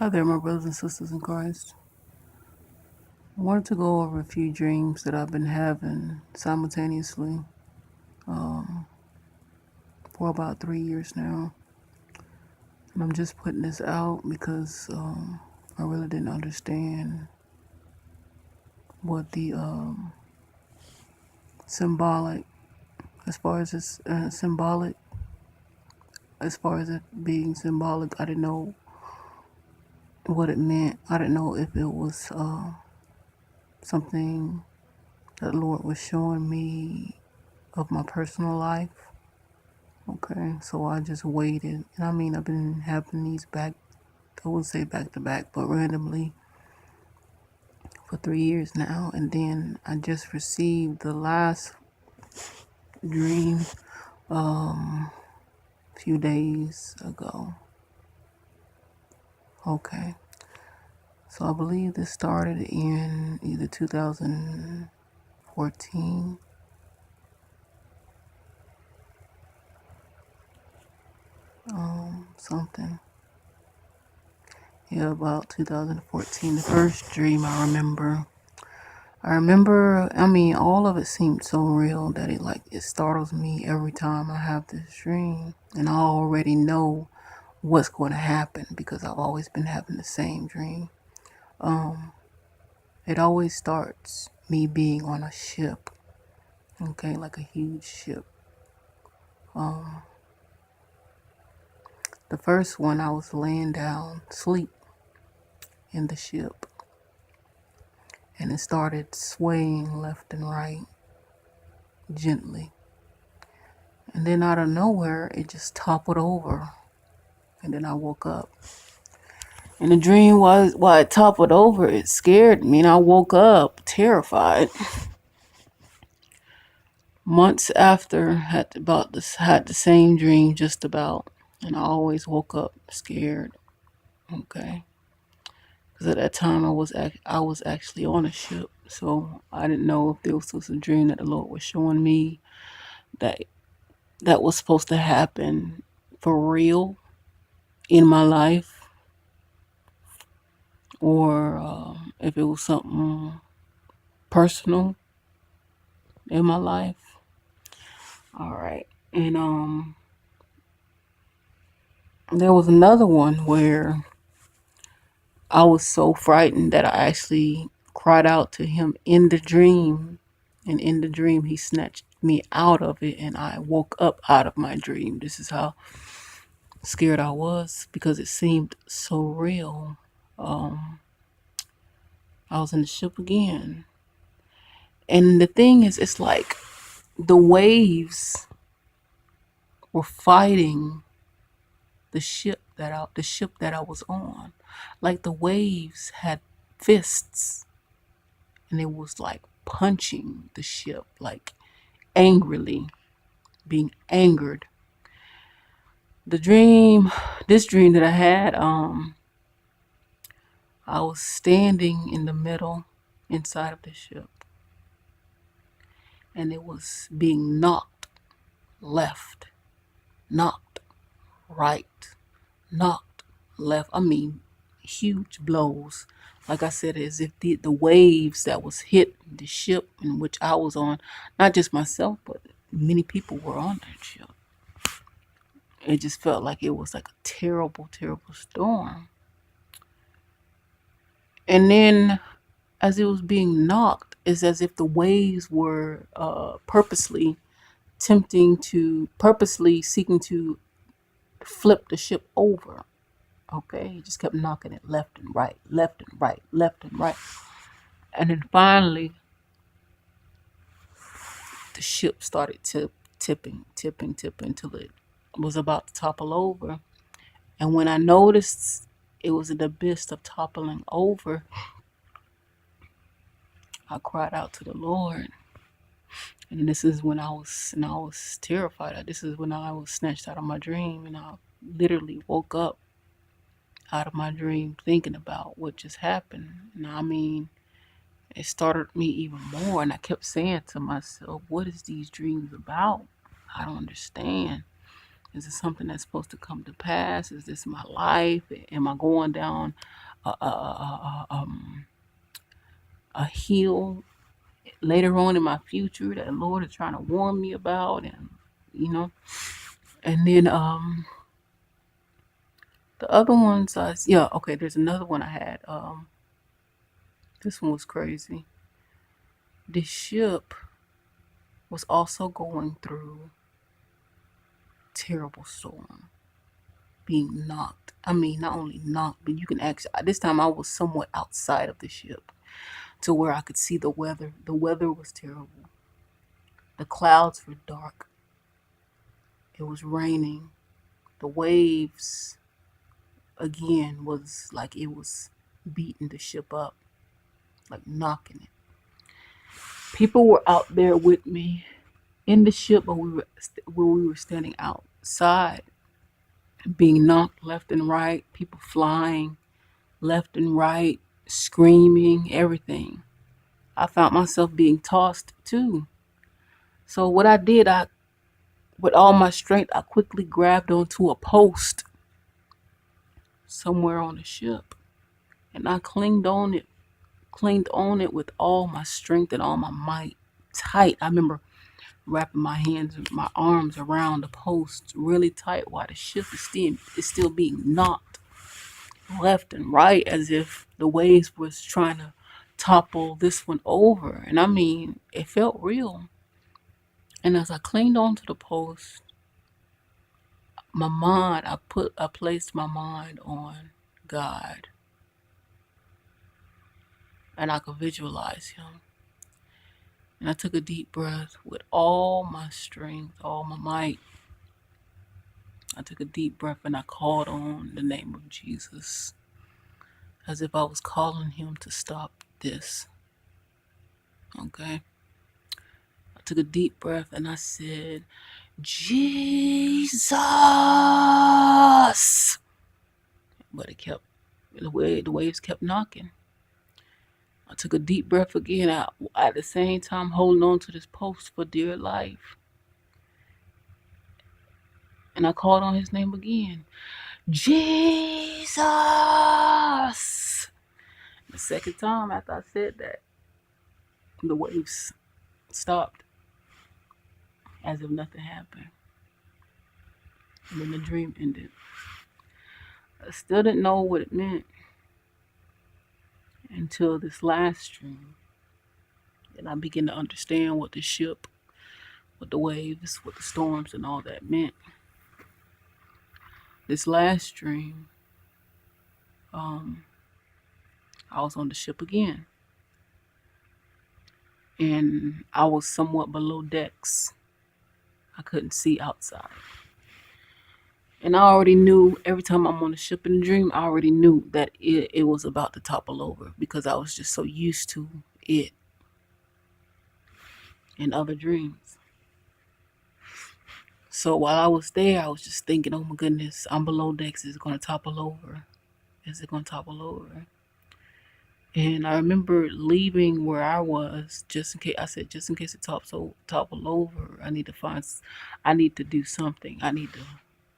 Hi there, my brothers and sisters in Christ. I wanted to go over a few dreams that I've been having simultaneously for about 3 years now. And I'm just putting this out because I really didn't understand what the symbolic, as far as it's symbolic, as far as it being symbolic, I didn't know what it meant. I didn't know if it was something that the Lord was showing me of my personal life. Okay, so I just waited. And I mean, I've been having these back, I wouldn't say back to back, but randomly for 3 years now. And then I just received the last dream a few days ago. Okay, so I believe this started in either 2014, something. Yeah, about 2014. The first dream I remember, I mean, all of it seemed so real that it startles me every time I have this dream. And I already know what's going to happen because I've always been having the same dream. It always starts me being on a ship, okay, like a huge ship. The first one, I was laying down, sleep in the ship, and it started swaying left and right gently. And then out of nowhere, it just toppled over. And then I woke up. And the dream was, while it toppled over, it scared me. And I woke up terrified. Months after, had the same dream just about. And I always woke up scared. Okay. Because at that time, I was actually on a ship. So I didn't know if there was a dream that the Lord was showing me that that was supposed to happen for real in my life, or if it was something personal in my life. All right. And there was another one where I was so frightened that I actually cried out to him in the dream. And in the dream, he snatched me out of it, and I woke up out of my dream. This is how scared I was because it seemed so real. I was in the ship again. And the thing is, it's like the waves were fighting the ship that I was on. Like the waves had fists, and it was like punching the ship, like angrily, being angered. The dream, this dream that I had, I was standing in the middle inside of the ship, and it was being knocked left, knocked right, knocked left. I mean, huge blows. Like I said, as if the waves that was hit the ship in which I was on, not just myself, but many people were on that ship. It just felt like it was like a terrible, terrible storm. And then as it was being knocked, it's as if the waves were purposely seeking to flip the ship over. Okay, he just kept knocking it left and right, left and right, left and right. And then finally, the ship started tipping till it was about to topple over. And when I noticed it was in the midst of toppling over, I cried out to the Lord. And this is when I was terrified. This is when I was snatched out of my dream, and I literally woke up out of my dream thinking about what just happened. And I mean, it startled me even more, and I kept saying to myself, what is these dreams about? I don't understand. Is it something that's supposed to come to pass? Is this my life? Am I going down a hill later on in my future that the Lord is trying to warn me about? And you know, and then the other ones, yeah, okay. There's another one I had. This one was crazy. The ship was also going through terrible storm, being knocked. I mean, not only knocked, but you can actually. This time I was somewhat outside of the ship to where I could see the weather. The weather was terrible. The clouds were dark. It was raining. The waves again was like it was beating the ship up, like knocking it. People were out there with me in the ship, but we were standing outside, being knocked left and right. People flying left and right, screaming, everything. I found myself being tossed too. So what I did, with all my strength, I quickly grabbed onto a post somewhere on the ship, and I clinged on it with all my strength and all my might, tight. I remember wrapping my hands and my arms around the post really tight while the ship is still being knocked left and right as if the waves was trying to topple this one over. And I mean, it felt real. And as I clinged onto the post, I placed my mind on God, and I could visualize him. And I took a deep breath with all my strength, all my might. I took a deep breath and I called on the name of Jesus as if I was calling him to stop this. Okay? I took a deep breath and I said, Jesus! But the waves kept knocking. I took a deep breath again, at the same time holding on to this post for dear life. And I called on his name again. Jesus! The second time after I said that, the waves stopped as if nothing happened. And then the dream ended. I still didn't know what it meant until this last dream. And I began to understand what the ship, what the waves, what the storms and all that meant. This last dream, I was on the ship again. And I was somewhat below decks. I couldn't see outside. And I already knew every time I'm on the ship in a dream, I already knew that it was about to topple over because I was just so used to it in other dreams. So while I was there, I was just thinking, oh my goodness, I'm below decks. Is it going to topple over? Is it going to topple over? And I remember leaving where I was just in case. I said, just in case it topple over, I need to do something. I need to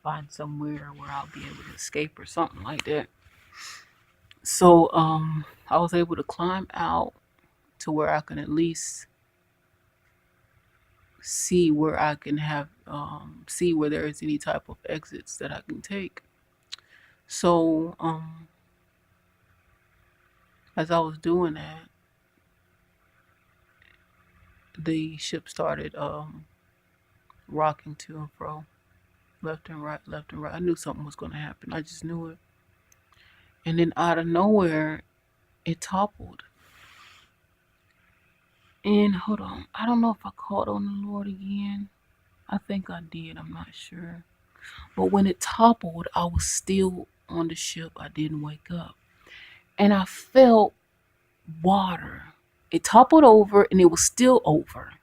find somewhere where I'll be able to escape or something like that. So I was able to climb out to where I can at least see where I can see where there is any type of exits that I can take. So as I was doing that, the ship started rocking to and fro, left and right, left and right. I knew something was going to happen. I just knew it. And then out of nowhere, it toppled. And hold on, I don't know if I called on the Lord again. I think I did. I'm not sure. But when it toppled, I was still on the ship. I didn't wake up. And I felt water. It toppled over and it was still over.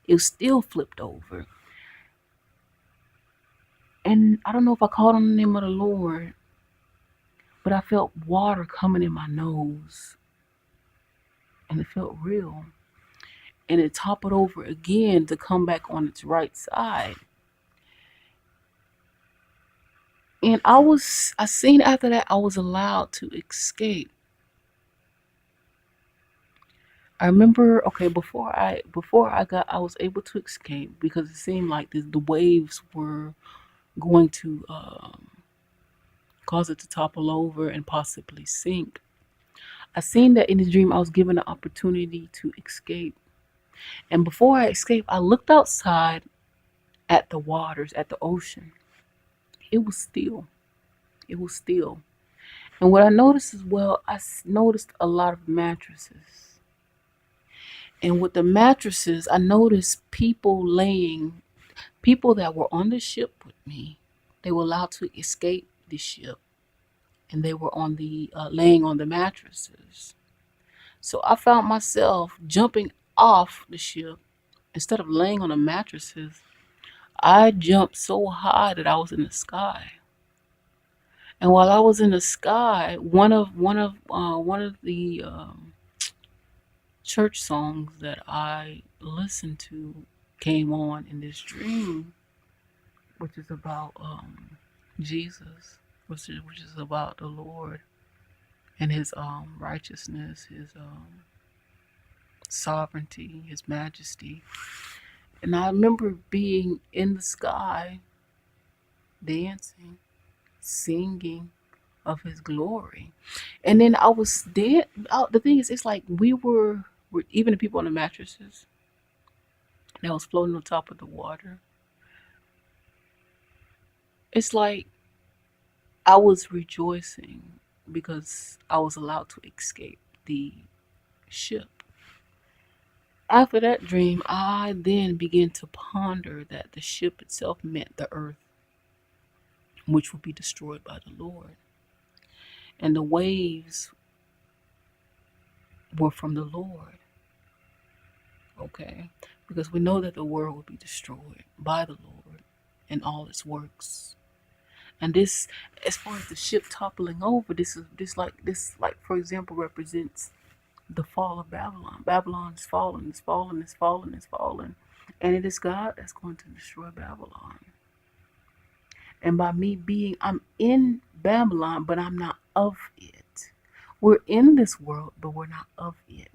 It was still flipped over. And I don't know if I called on the name of the Lord, but I felt water coming in my nose. And it felt real. And it toppled over again to come back on its right side. And I seen after that I was allowed to escape. I remember, okay, I was able to escape because it seemed like the waves were going to cause it to topple over and possibly sink. I seen that in the dream I was given an opportunity to escape. And before I escaped, I looked outside at the waters, at the ocean. It was still. It was still. And what I noticed as well, noticed a lot of mattresses. And with the mattresses, I noticed people that were on the ship with me. They were allowed to escape the ship, and they were on the laying on the mattresses. So I found myself jumping off the ship instead of laying on the mattresses. I jumped so high that I was in the sky. And while I was in the sky, one of the church songs that I listened to came on in this dream, which is about Jesus, which is about the Lord and His righteousness, His sovereignty, His majesty. And I remember being in the sky, dancing, singing of His glory. And then I was dead. The thing is, it's like were even the people on the mattresses that was floating on top of the water. It's like I was rejoicing because I was allowed to escape the ship. After that dream, I then began to ponder that the ship itself meant the earth, which would be destroyed by the Lord. And the waves were from the Lord, okay? Because we know that the world will be destroyed by the Lord and all its works. And this, as far as the ship toppling over, this, for example, represents the fall of Babylon. Babylon is fallen, is fallen, is fallen, is fallen. And it is God that's going to destroy Babylon. And by me being, I'm in Babylon, but I'm not of it. We're in this world, but we're not of it.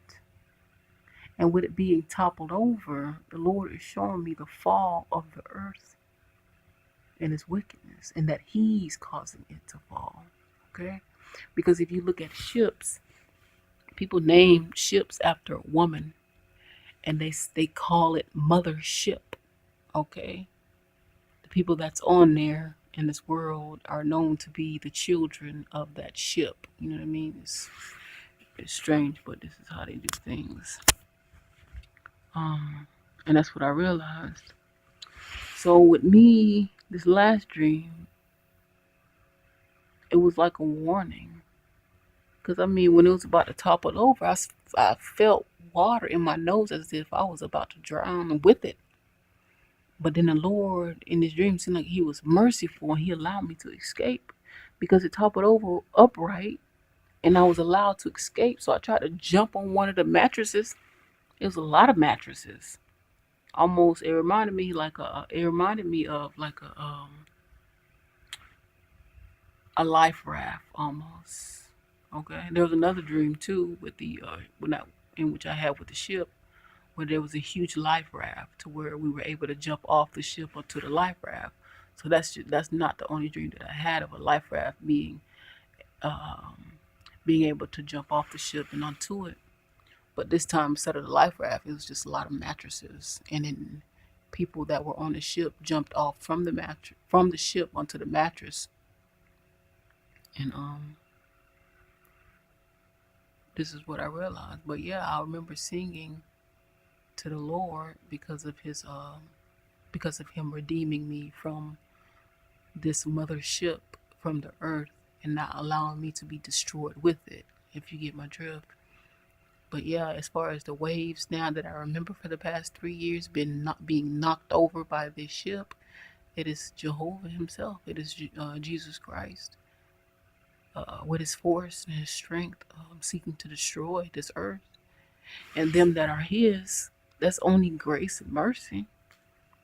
And with it being toppled over, the Lord is showing me the fall of the earth and its wickedness, and that He's causing it to fall. Okay? Because if you look at ships, people name ships after a woman, and they call it mother ship. Okay? The people that's on there in this world are known to be the children of that ship. You know what I mean? It's strange, but this is how they do things. And that's what I realized. So with me, this last dream, it was like a warning. Because I mean, when it was about to topple over, I felt water in my nose as if I was about to drown with it. But then the Lord in this dream seemed like He was merciful and He allowed me to escape because it toppled over upright and I was allowed to escape. So I tried to jump on one of the mattresses. It was a lot of mattresses. Almost, it reminded me of like a life raft almost. Okay. There was another dream too with in which I had with the ship, where there was a huge life raft to where we were able to jump off the ship onto the life raft. So that's not the only dream that I had of a life raft um, being able to jump off the ship and onto it. But this time, instead of the life raft, it was just a lot of mattresses, and then people that were on the ship jumped off from the ship onto the mattress, and this is what I realized. But yeah, I remember singing to the Lord because of Him redeeming me from this mothership from the earth and not allowing me to be destroyed with it. If you get my drift. But yeah, as far as the waves now that I remember for the past 3 years been not being knocked over by this ship, it is Jehovah Himself. It is Jesus Christ with His force and His strength, seeking to destroy this earth. And them that are His, that's only grace and mercy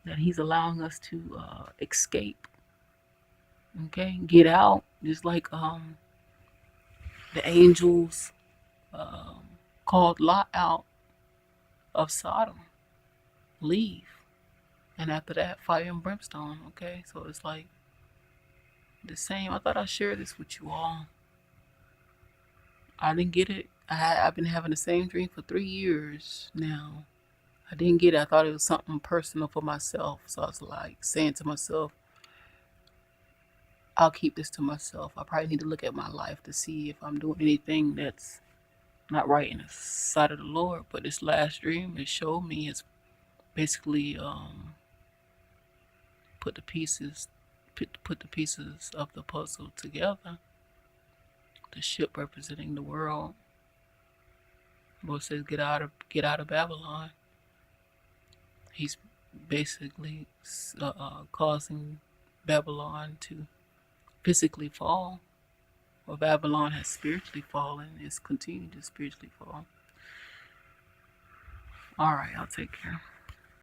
that He's allowing us to escape Okay, get out. Just like the angels called Lot out of Sodom. Leave. And after that, fire and brimstone. Okay, so it's like the same. I thought I shared this with you all. I didn't get it. I've been having the same dream for 3 years now. I didn't get it. I thought it was something personal for myself. So I was like saying to myself, I'll keep this to myself. I probably need to look at my life to see if I'm doing anything that's not right in the sight of the Lord. But this last dream, it showed me it's basically put the pieces put the pieces of the puzzle together. The ship representing the world. The Lord says, get out of Babylon. He's basically causing Babylon to physically fall, or Babylon has spiritually fallen. It's continuing to spiritually fall. All right, I'll take care.